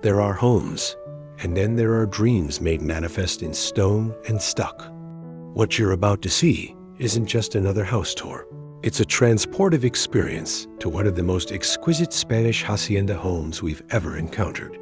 There are homes, and then there are dreams made manifest in stone and stuck. What you're about to see isn't just another house tour. It's a transportive experience to one of the most exquisite Spanish hacienda homes we've ever encountered.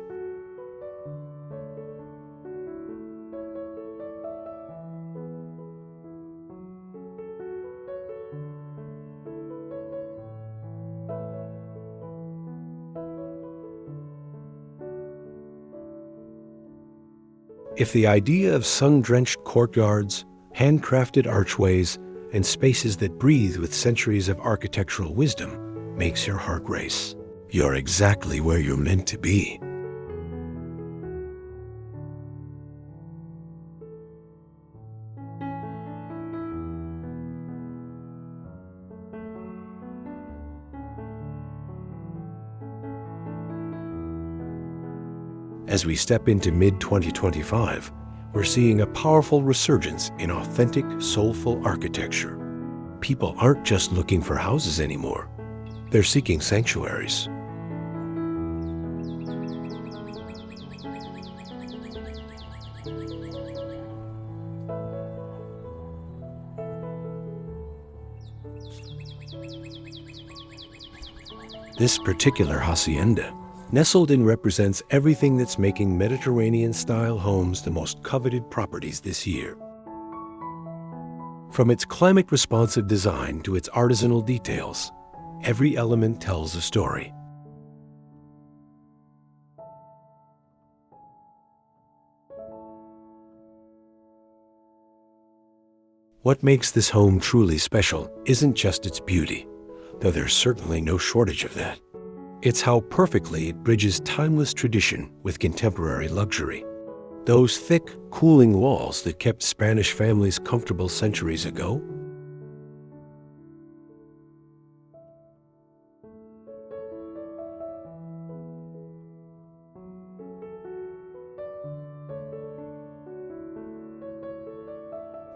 If the idea of sun-drenched courtyards, handcrafted archways, and spaces that breathe with centuries of architectural wisdom makes your heart race, you're exactly where you're meant to be. As we step into mid-2025, we're seeing a powerful resurgence in authentic, soulful architecture. People aren't just looking for houses anymore. They're seeking sanctuaries. This particular hacienda, nestled in, represents everything that's making Mediterranean-style homes the most coveted properties this year. From its climate-responsive design to its artisanal details, every element tells a story. What makes this home truly special isn't just its beauty, though there's certainly no shortage of that. It's how perfectly it bridges timeless tradition with contemporary luxury. Those thick, cooling walls that kept Spanish families comfortable centuries ago.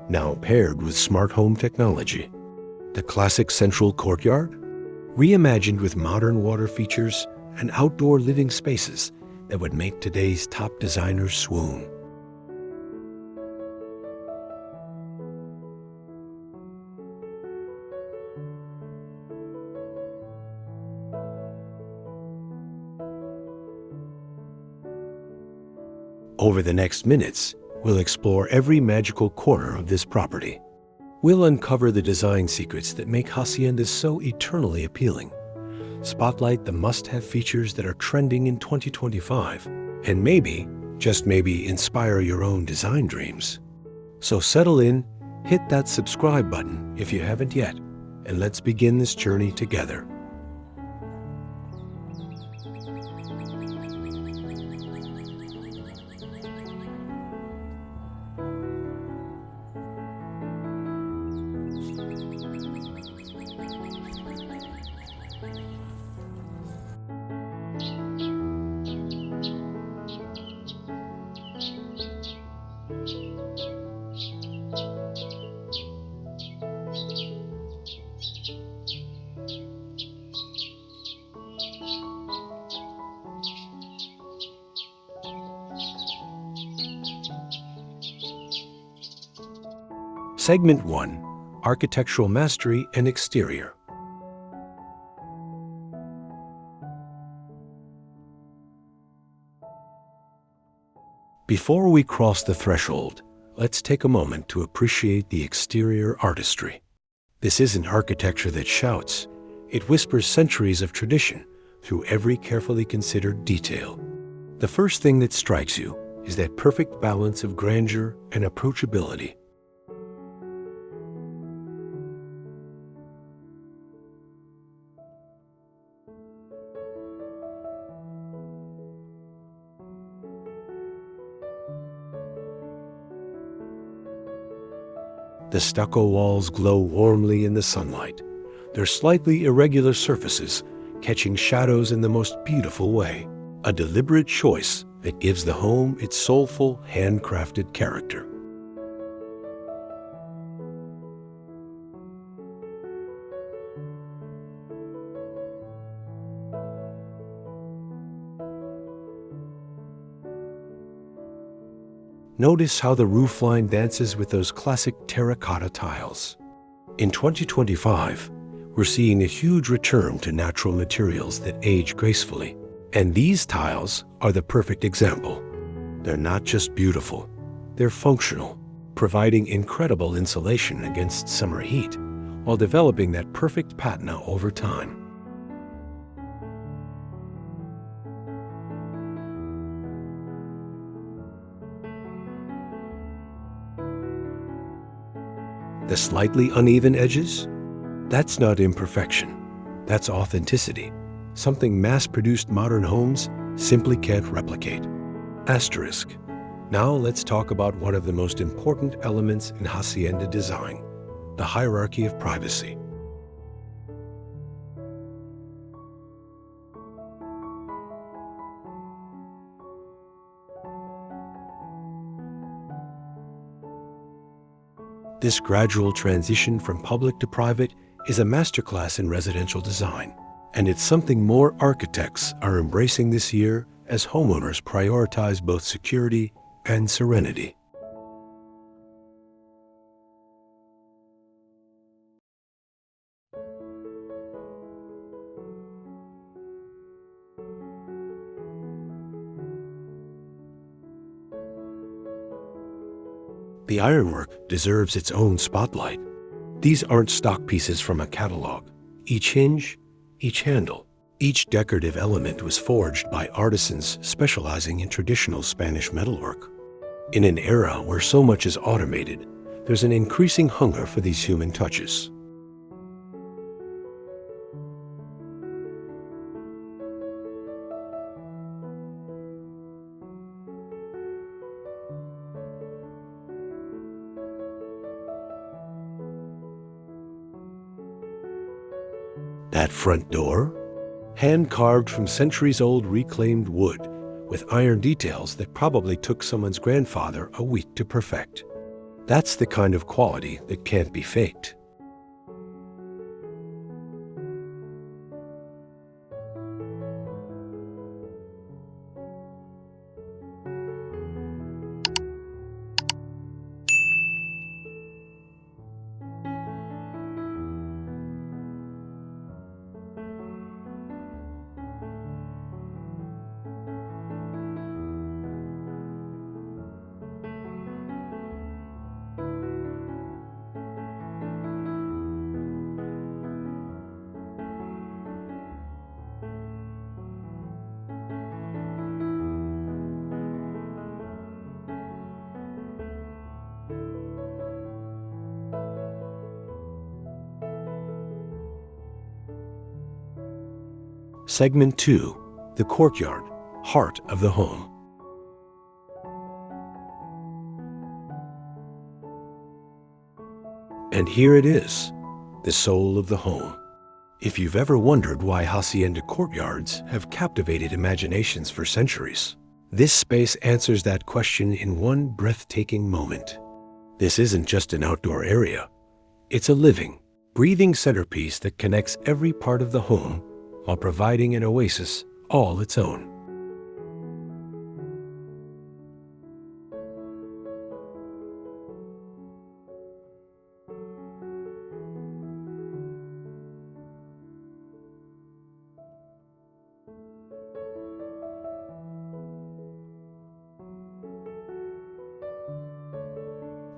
Now paired with smart home technology. The classic central courtyard, reimagined with modern water features and outdoor living spaces that would make today's top designers swoon. Over the next minutes, we'll explore every magical corner of this property. We'll uncover the design secrets that make haciendas so eternally appealing, spotlight the must-have features that are trending in 2025, and maybe, just maybe, inspire your own design dreams. So settle in, hit that subscribe button if you haven't yet, and let's begin this journey together. Segment 1. Architectural Mastery and Exterior. Before we cross the threshold, let's take a moment to appreciate the exterior artistry. This isn't architecture that shouts. It whispers centuries of tradition through every carefully considered detail. The first thing that strikes you is that perfect balance of grandeur and approachability. The stucco walls glow warmly in the sunlight, their slightly irregular surfaces catching shadows in the most beautiful way, a deliberate choice that gives the home its soulful, handcrafted character. Notice how the roofline dances with those classic terracotta tiles. In 2025, we're seeing a huge return to natural materials that age gracefully. And these tiles are the perfect example. They're not just beautiful, they're functional, providing incredible insulation against summer heat while developing that perfect patina over time. The slightly uneven edges? That's not imperfection. That's authenticity, something mass-produced modern homes simply can't replicate. Asterisk. Now let's talk about one of the most important elements in hacienda design, the hierarchy of privacy. This gradual transition from public to private is a masterclass in residential design, and it's something more architects are embracing this year as homeowners prioritize both security and serenity. The ironwork deserves its own spotlight. These aren't stock pieces from a catalog. Each hinge, each handle, each decorative element was forged by artisans specializing in traditional Spanish metalwork. In an era where so much is automated, there's an increasing hunger for these human touches. That front door, hand-carved from centuries-old reclaimed wood, with iron details that probably took someone's grandfather a week to perfect. That's the kind of quality that can't be faked. Segment 2, the courtyard, heart of the home. And here it is, the soul of the home. If you've ever wondered why hacienda courtyards have captivated imaginations for centuries, this space answers that question in one breathtaking moment. This isn't just an outdoor area. It's a living, breathing centerpiece that connects every part of the home while providing an oasis all its own.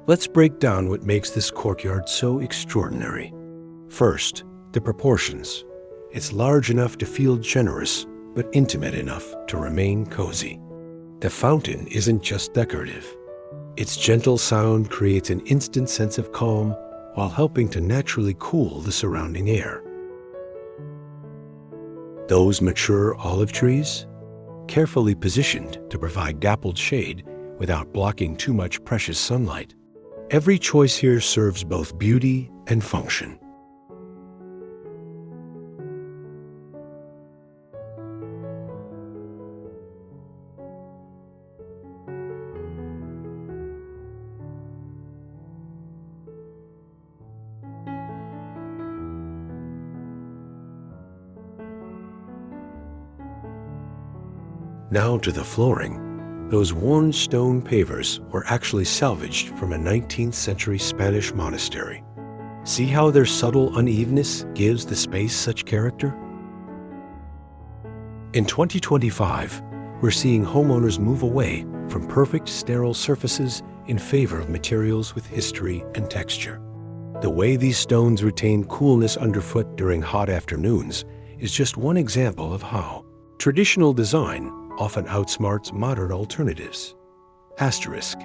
Let's break down what makes this courtyard so extraordinary. First, the proportions. It's large enough to feel generous, but intimate enough to remain cozy. The fountain isn't just decorative. Its gentle sound creates an instant sense of calm while helping to naturally cool the surrounding air. Those mature olive trees, carefully positioned to provide dappled shade without blocking too much precious sunlight. Every choice here serves both beauty and function. Now to the flooring. Those worn stone pavers were actually salvaged from a 19th century Spanish monastery. See how their subtle unevenness gives the space such character? In 2025, we're seeing homeowners move away from perfect sterile surfaces in favor of materials with history and texture. The way these stones retain coolness underfoot during hot afternoons is just one example of how traditional design often outsmarts modern alternatives. Asterisk.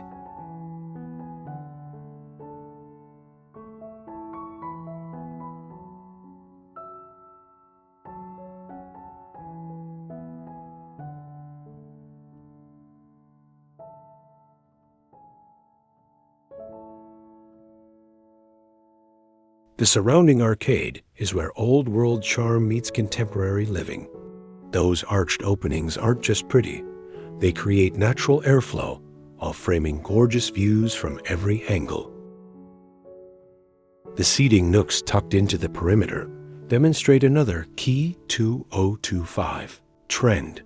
The surrounding arcade is where old-world charm meets contemporary living. Those arched openings aren't just pretty, they create natural airflow while framing gorgeous views from every angle. The seating nooks tucked into the perimeter demonstrate another key 2025 trend,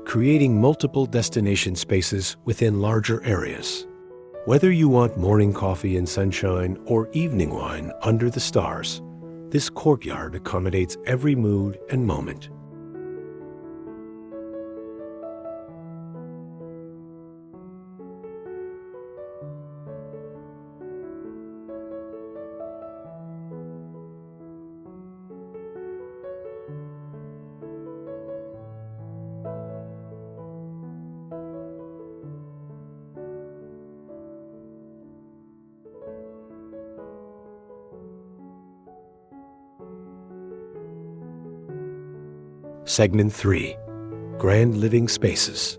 creating multiple destination spaces within larger areas. Whether you want morning coffee and sunshine or evening wine under the stars, this courtyard accommodates every mood and moment. Segment 3. Grand Living Spaces.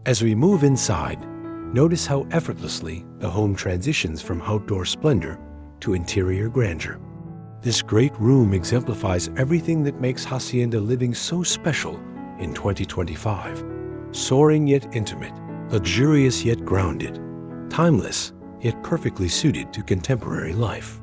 As we move inside, notice how effortlessly the home transitions from outdoor splendor to interior grandeur. This great room exemplifies everything that makes Hacienda living so special in 2025. Soaring yet intimate, luxurious yet grounded, timeless yet perfectly suited to contemporary life.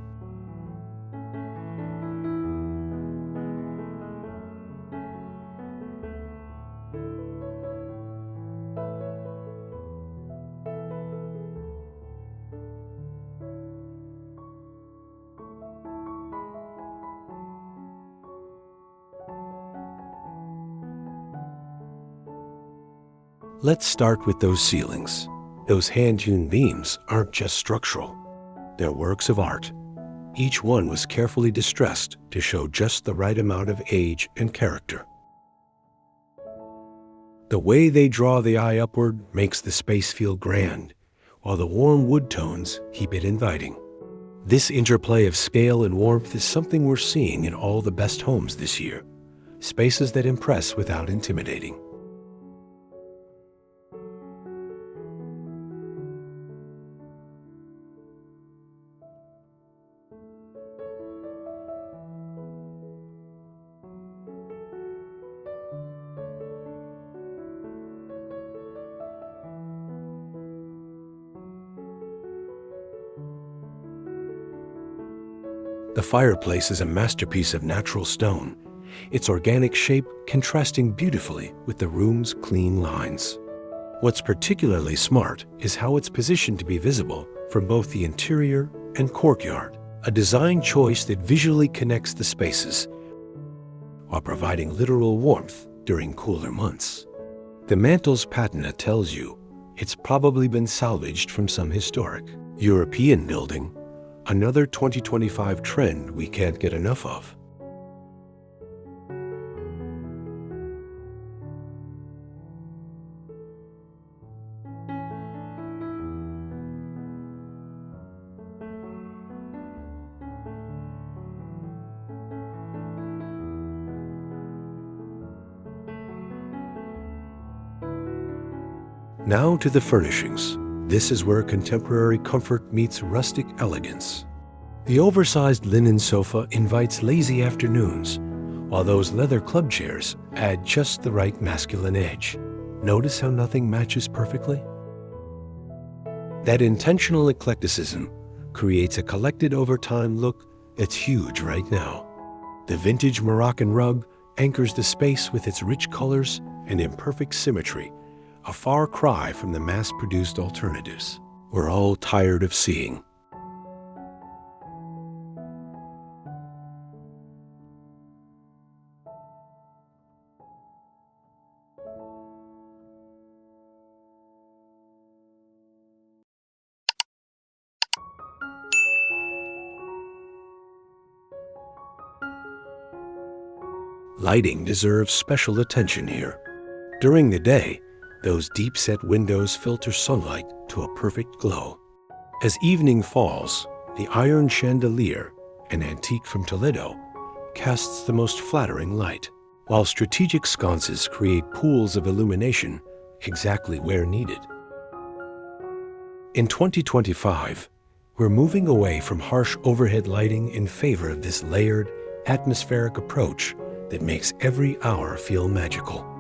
Let's start with those ceilings. Those hand-hewn beams aren't just structural. They're works of art. Each one was carefully distressed to show just the right amount of age and character. The way they draw the eye upward makes the space feel grand, while the warm wood tones keep it inviting. This interplay of scale and warmth is something we're seeing in all the best homes this year. Spaces that impress without intimidating. The fireplace is a masterpiece of natural stone, its organic shape contrasting beautifully with the room's clean lines. What's particularly smart is how it's positioned to be visible from both the interior and courtyard, a design choice that visually connects the spaces while providing literal warmth during cooler months. The mantle's patina tells you it's probably been salvaged from some historic European building, another 2025 trend we can't get enough of. Now to the furnishings. This is where contemporary comfort meets rustic elegance. The oversized linen sofa invites lazy afternoons, while those leather club chairs add just the right masculine edge. Notice how nothing matches perfectly? That intentional eclecticism creates a collected over time look that's huge right now. The vintage Moroccan rug anchors the space with its rich colors and imperfect symmetry, a far cry from the mass-produced alternatives we're all tired of seeing. Lighting deserves special attention here. During the day, those deep-set windows filter sunlight to a perfect glow. As evening falls, the iron chandelier, an antique from Toledo, casts the most flattering light, while strategic sconces create pools of illumination exactly where needed. In 2025, we're moving away from harsh overhead lighting in favor of this layered, atmospheric approach that makes every hour feel magical.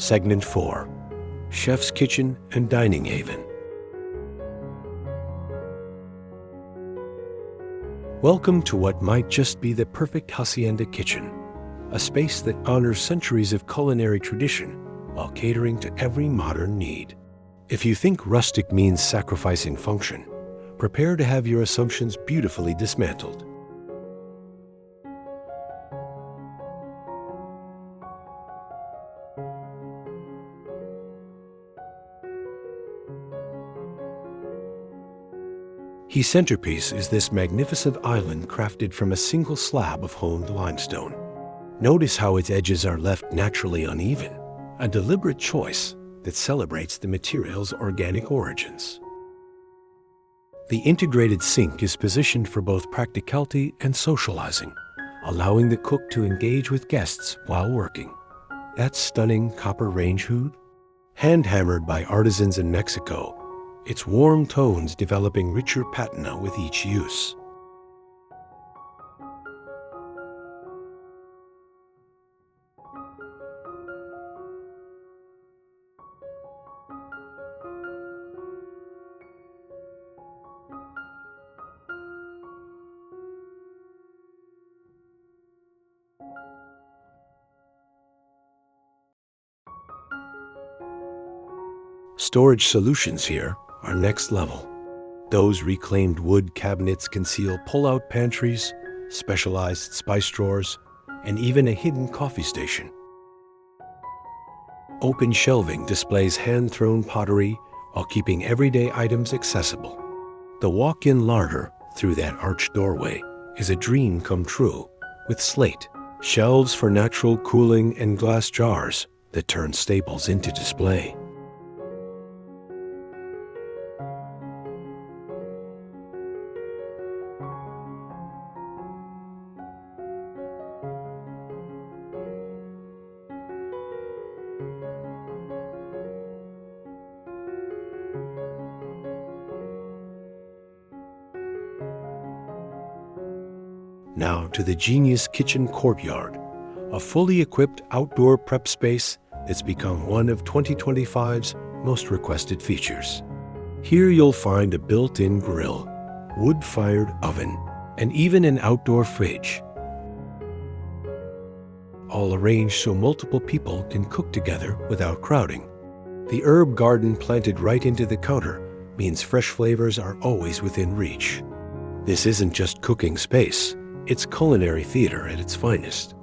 Segment 4. Chef's Kitchen and Dining Haven. Welcome to what might just be the perfect hacienda kitchen, a space that honors centuries of culinary tradition while catering to every modern need. If you think rustic means sacrificing function, prepare to have your assumptions beautifully dismantled. The centerpiece is this magnificent island crafted from a single slab of honed limestone. Notice how its edges are left naturally uneven, a deliberate choice that celebrates the material's organic origins. The integrated sink is positioned for both practicality and socializing, allowing the cook to engage with guests while working. That stunning copper range hood, hand-hammered by artisans in Mexico, its warm tones developing richer patina with each use. Storage solutions here are next level. Those reclaimed wood cabinets conceal pull-out pantries, specialized spice drawers, and even a hidden coffee station. Open shelving displays hand-thrown pottery while keeping everyday items accessible. The walk-in larder through that arched doorway is a dream come true, with slate, shelves for natural cooling, and glass jars that turn staples into display. Now to the Genius Kitchen Courtyard, a fully equipped outdoor prep space that's become one of 2025's most requested features. Here you'll find a built-in grill, wood-fired oven, and even an outdoor fridge, all arranged so multiple people can cook together without crowding. The herb garden planted right into the counter means fresh flavors are always within reach. This isn't just cooking space. It's culinary theater at its finest.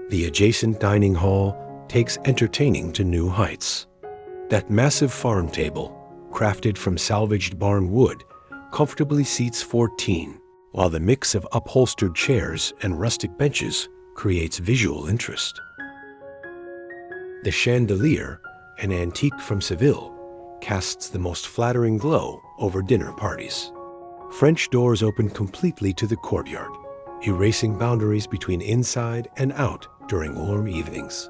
The adjacent dining hall takes entertaining to new heights. That massive farm table, crafted from salvaged barn wood, comfortably seats 14, while the mix of upholstered chairs and rustic benches creates visual interest. The chandelier, an antique from Seville, casts the most flattering glow over dinner parties. French doors open completely to the courtyard, erasing boundaries between inside and out during warm evenings.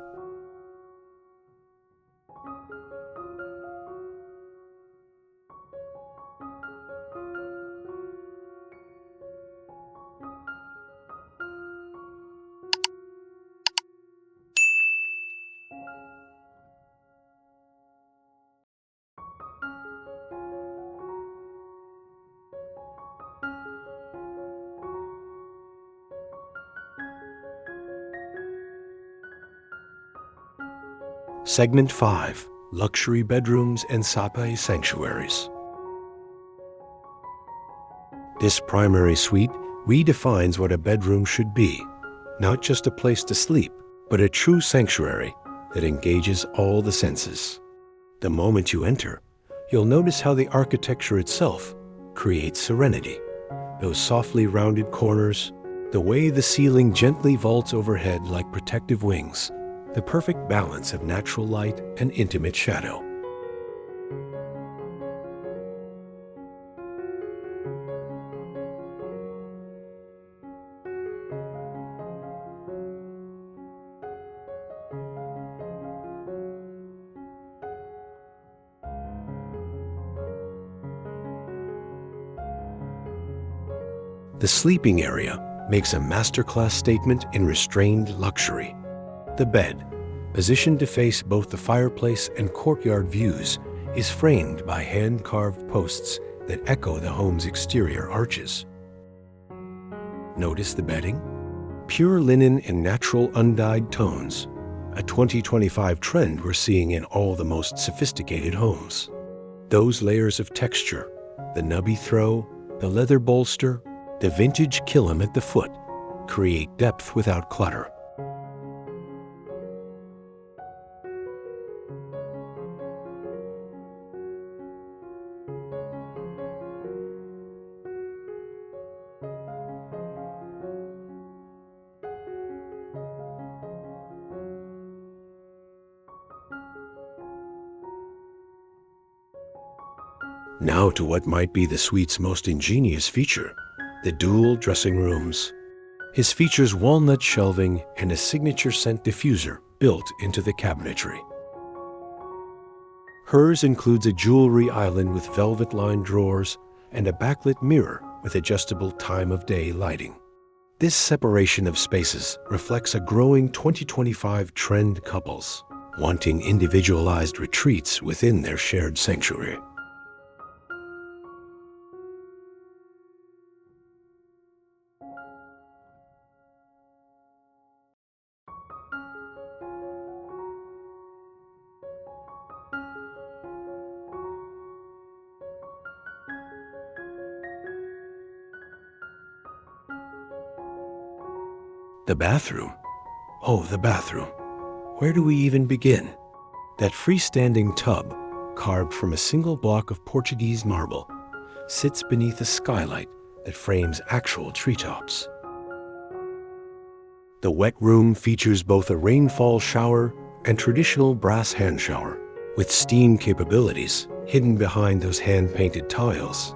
Segment 5. Luxury bedrooms and sape sanctuaries. This primary suite redefines what a bedroom should be, not just a place to sleep, but a true sanctuary that engages all the senses. The moment you enter, you'll notice how the architecture itself creates serenity. Those softly rounded corners, the way the ceiling gently vaults overhead like protective wings, the perfect balance of natural light and intimate shadow. The sleeping area makes a masterclass statement in restrained luxury. The bed, positioned to face both the fireplace and courtyard views, is framed by hand-carved posts that echo the home's exterior arches. Notice the bedding? Pure linen in natural undyed tones, a 2025 trend we're seeing in all the most sophisticated homes. Those layers of texture, the nubby throw, the leather bolster, the vintage kilim at the foot, create depth without clutter. Now to what might be the suite's most ingenious feature, the dual dressing rooms. His features walnut shelving and a signature scent diffuser built into the cabinetry. Hers includes a jewelry island with velvet-lined drawers and a backlit mirror with adjustable time-of-day lighting. This separation of spaces reflects a growing 2025 trend couples wanting individualized retreats within their shared sanctuary. The bathroom. Oh, the bathroom. Where do we even begin? That freestanding tub, carved from a single block of Portuguese marble, sits beneath a skylight that frames actual treetops. The wet room features both a rainfall shower and traditional brass hand shower, with steam capabilities hidden behind those hand-painted tiles.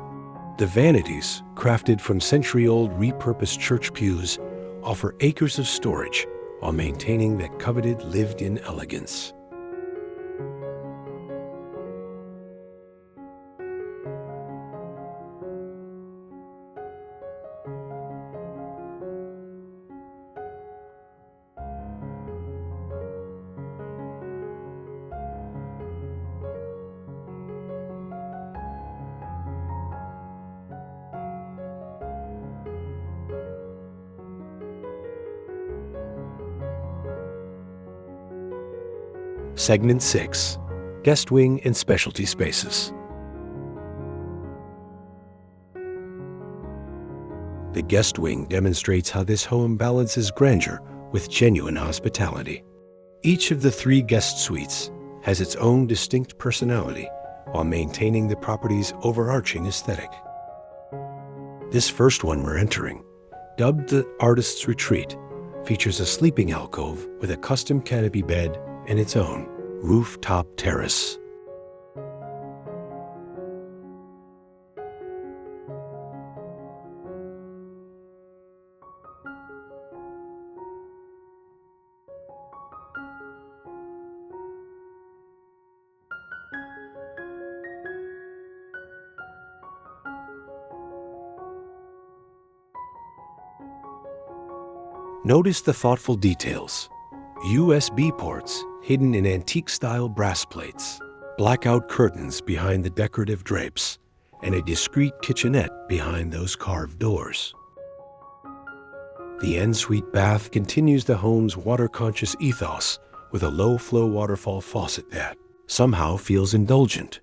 The vanities, crafted from century-old repurposed church pews, offer acres of storage while maintaining that coveted lived-in elegance. Segment 6. Guest Wing and Specialty Spaces. The guest wing demonstrates how this home balances grandeur with genuine hospitality. Each of the 3 guest suites has its own distinct personality, while maintaining the property's overarching aesthetic. This first one we're entering, dubbed the Artist's Retreat, features a sleeping alcove with a custom canopy bed and its own rooftop terrace. Notice the thoughtful details. USB ports hidden in antique-style brass plates, blackout curtains behind the decorative drapes, and a discreet kitchenette behind those carved doors. The ensuite bath continues the home's water-conscious ethos with a low-flow waterfall faucet that somehow feels indulgent.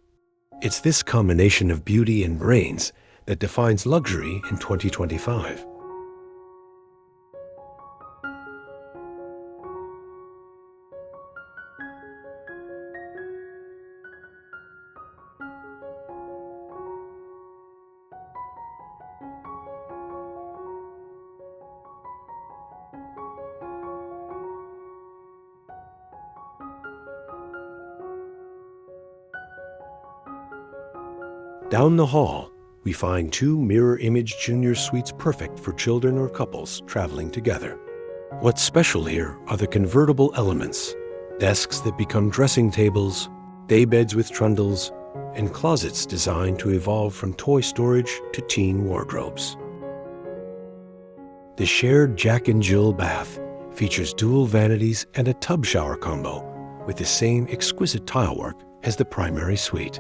It's this combination of beauty and brains that defines luxury in 2025. Down the hall, we find two mirror-image junior suites perfect for children or couples traveling together. What's special here are the convertible elements, desks that become dressing tables, daybeds with trundles, and closets designed to evolve from toy storage to teen wardrobes. The shared Jack and Jill bath features dual vanities and a tub shower combo with the same exquisite tilework as the primary suite.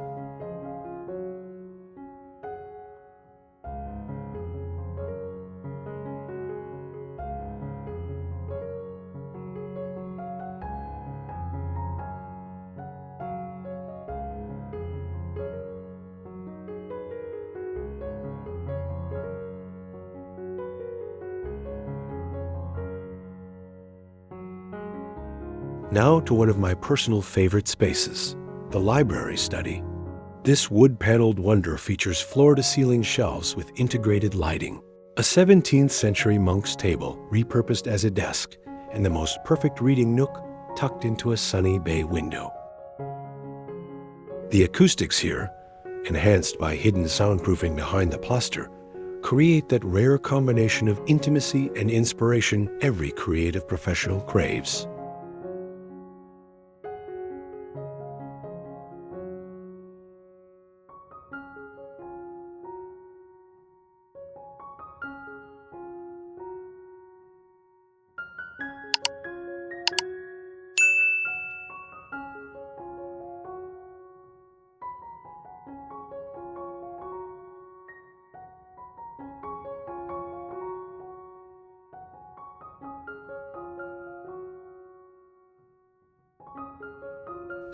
Now to one of my personal favorite spaces, the library study. This wood-paneled wonder features floor-to-ceiling shelves with integrated lighting, a 17th century monk's table repurposed as a desk, and the most perfect reading nook tucked into a sunny bay window. The acoustics here, enhanced by hidden soundproofing behind the plaster, create that rare combination of intimacy and inspiration every creative professional craves.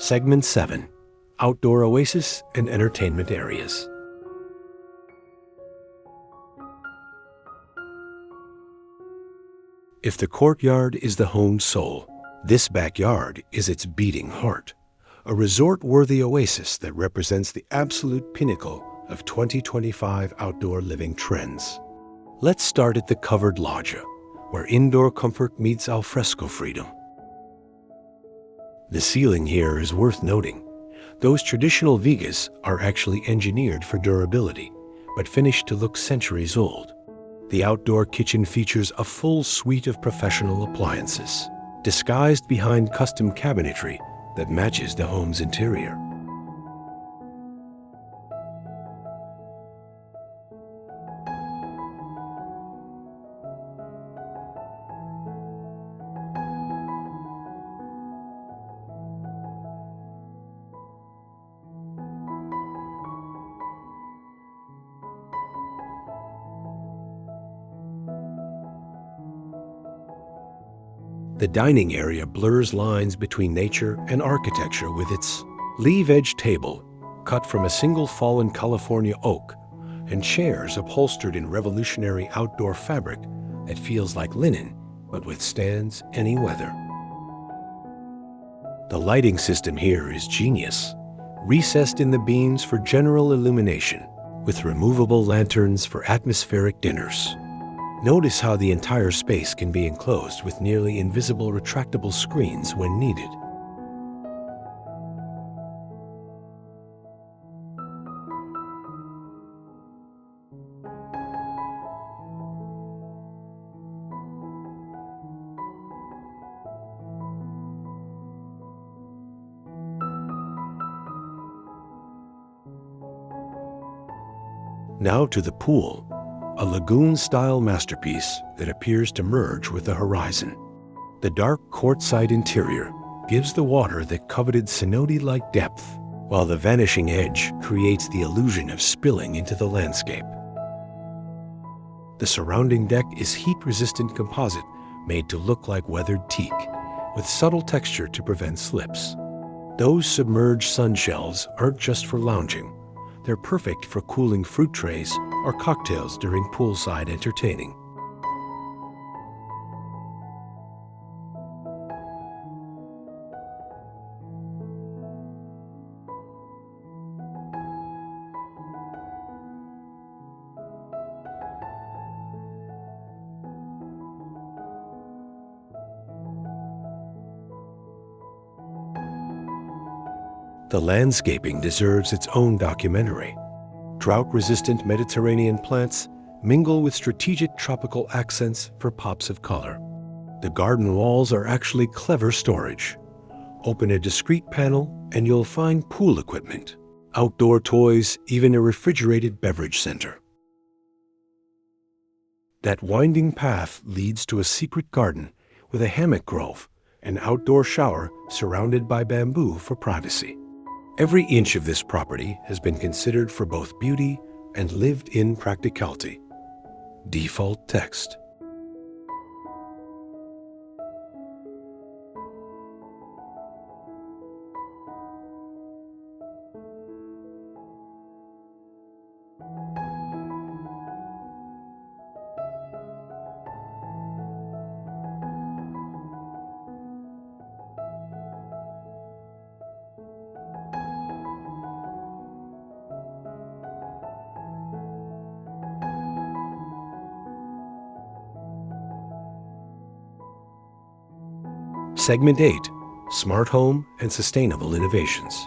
Segment 7. Outdoor Oasis and Entertainment Areas. If the courtyard is the home's soul, this backyard is its beating heart, a resort-worthy oasis that represents the absolute pinnacle of 2025 outdoor living trends. Let's start at the covered loggia, where indoor comfort meets alfresco freedom. The ceiling here is worth noting. Those traditional vigas are actually engineered for durability, but finished to look centuries old. The outdoor kitchen features a full suite of professional appliances, disguised behind custom cabinetry that matches the home's interior. The dining area blurs lines between nature and architecture with its leaf-edged table cut from a single fallen California oak and chairs upholstered in revolutionary outdoor fabric that feels like linen but withstands any weather. The lighting system here is genius. recessed in the beams for general illumination, with removable lanterns for atmospheric dinners. Notice how the entire space can be enclosed with nearly invisible retractable screens when needed. Now to the pool, a lagoon-style masterpiece that appears to merge with the horizon. The dark courtside interior gives the water the coveted cenote-like depth, while the vanishing edge creates the illusion of spilling into the landscape. The surrounding deck is heat-resistant composite made to look like weathered teak, with subtle texture to prevent slips. Those submerged sun shelves aren't just for lounging. They're perfect for cooling fruit trays or cocktails during poolside entertaining. The landscaping deserves its own documentary. Drought-resistant Mediterranean plants mingle with strategic tropical accents for pops of color. The garden walls are actually clever storage. Open a discreet panel and you'll find pool equipment, outdoor toys, even a refrigerated beverage center. That winding path leads to a secret garden with a hammock grove, an outdoor shower surrounded by bamboo for privacy. Every inch of this property has been considered for both beauty and lived-in practicality. Default text. Segment 8, Smart Home and Sustainable Innovations.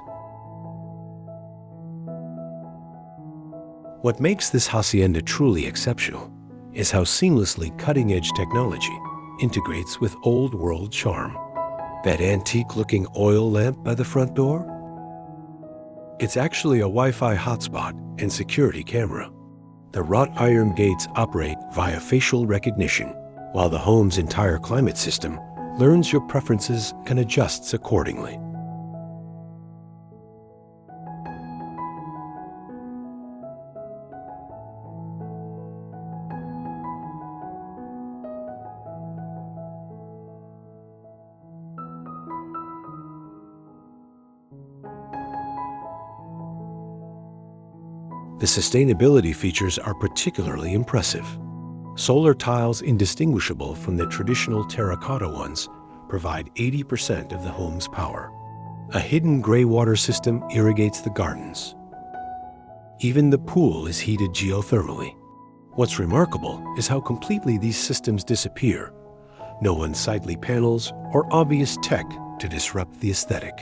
What makes this hacienda truly exceptional is how seamlessly cutting-edge technology integrates with old-world charm. That antique-looking oil lamp by the front door? It's actually a Wi-Fi hotspot and security camera. The wrought iron gates operate via facial recognition, while the home's entire climate system learns your preferences and adjusts accordingly. The sustainability features are particularly impressive. Solar tiles, indistinguishable from the traditional terracotta ones, provide 80% of the home's power. A hidden gray water system irrigates the gardens. Even the pool is heated geothermally. What's remarkable is how completely these systems disappear. No unsightly panels or obvious tech to disrupt the aesthetic.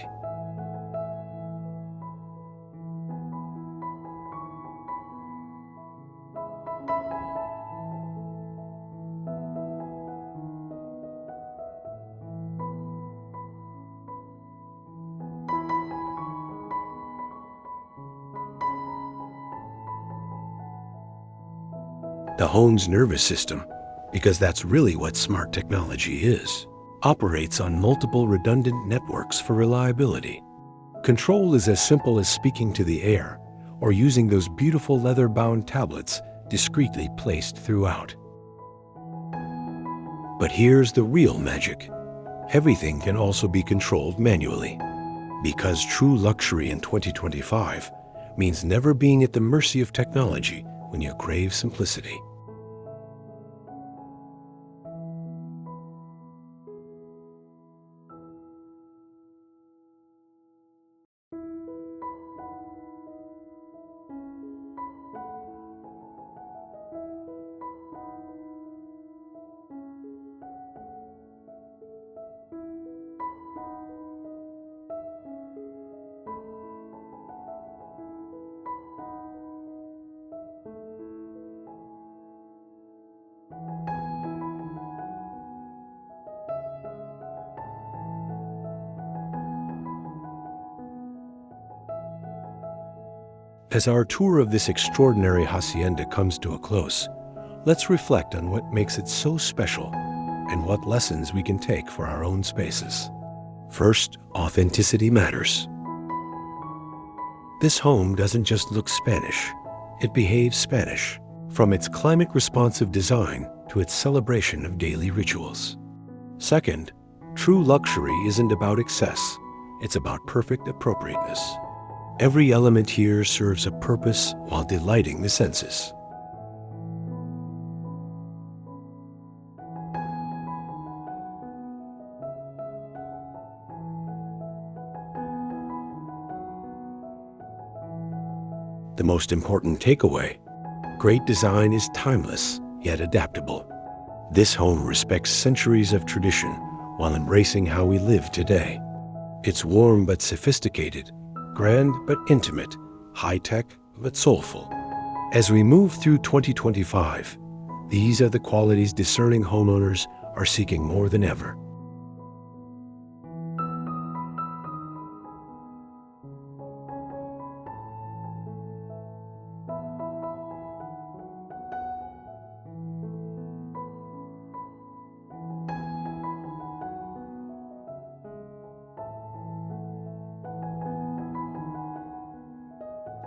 The home's nervous system, because that's really what smart technology is, operates on multiple redundant networks for reliability. Control is as simple as speaking to the air or using those beautiful leather-bound tablets discreetly placed throughout. But here's the real magic. Everything can also be controlled manually, because true luxury in 2025 means never being at the mercy of technology when you crave simplicity. As our tour of this extraordinary hacienda comes to a close, let's reflect on what makes it so special and what lessons we can take for our own spaces. First, authenticity matters. This home doesn't just look Spanish, it behaves Spanish, from its climate-responsive design to its celebration of daily rituals. Second, true luxury isn't about excess, it's about perfect appropriateness. Every element here serves a purpose while delighting the senses. The most important takeaway: great design is timeless, yet adaptable. This home respects centuries of tradition while embracing how we live today. It's warm but sophisticated, grand but intimate, high-tech but soulful. As we move through 2025, these are the qualities discerning homeowners are seeking more than ever.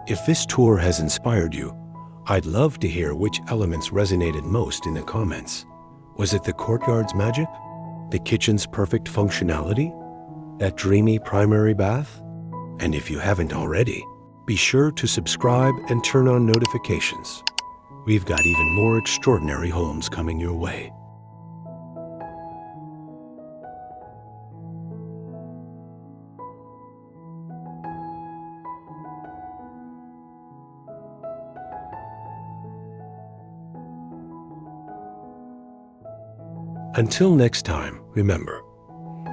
If this tour has inspired you, I'd love to hear which elements resonated most in the comments. Was it the courtyard's magic? The kitchen's perfect functionality? That dreamy primary bath? And if you haven't already, be sure to subscribe and turn on notifications. We've got even more extraordinary homes coming your way. Until next time, remember,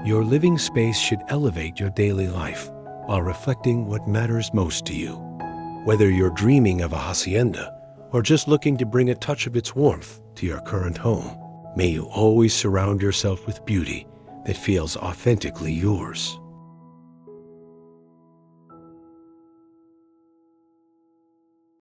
your living space should elevate your daily life while reflecting what matters most to you. Whether you're dreaming of a hacienda or just looking to bring a touch of its warmth to your current home, may you always surround yourself with beauty that feels authentically yours.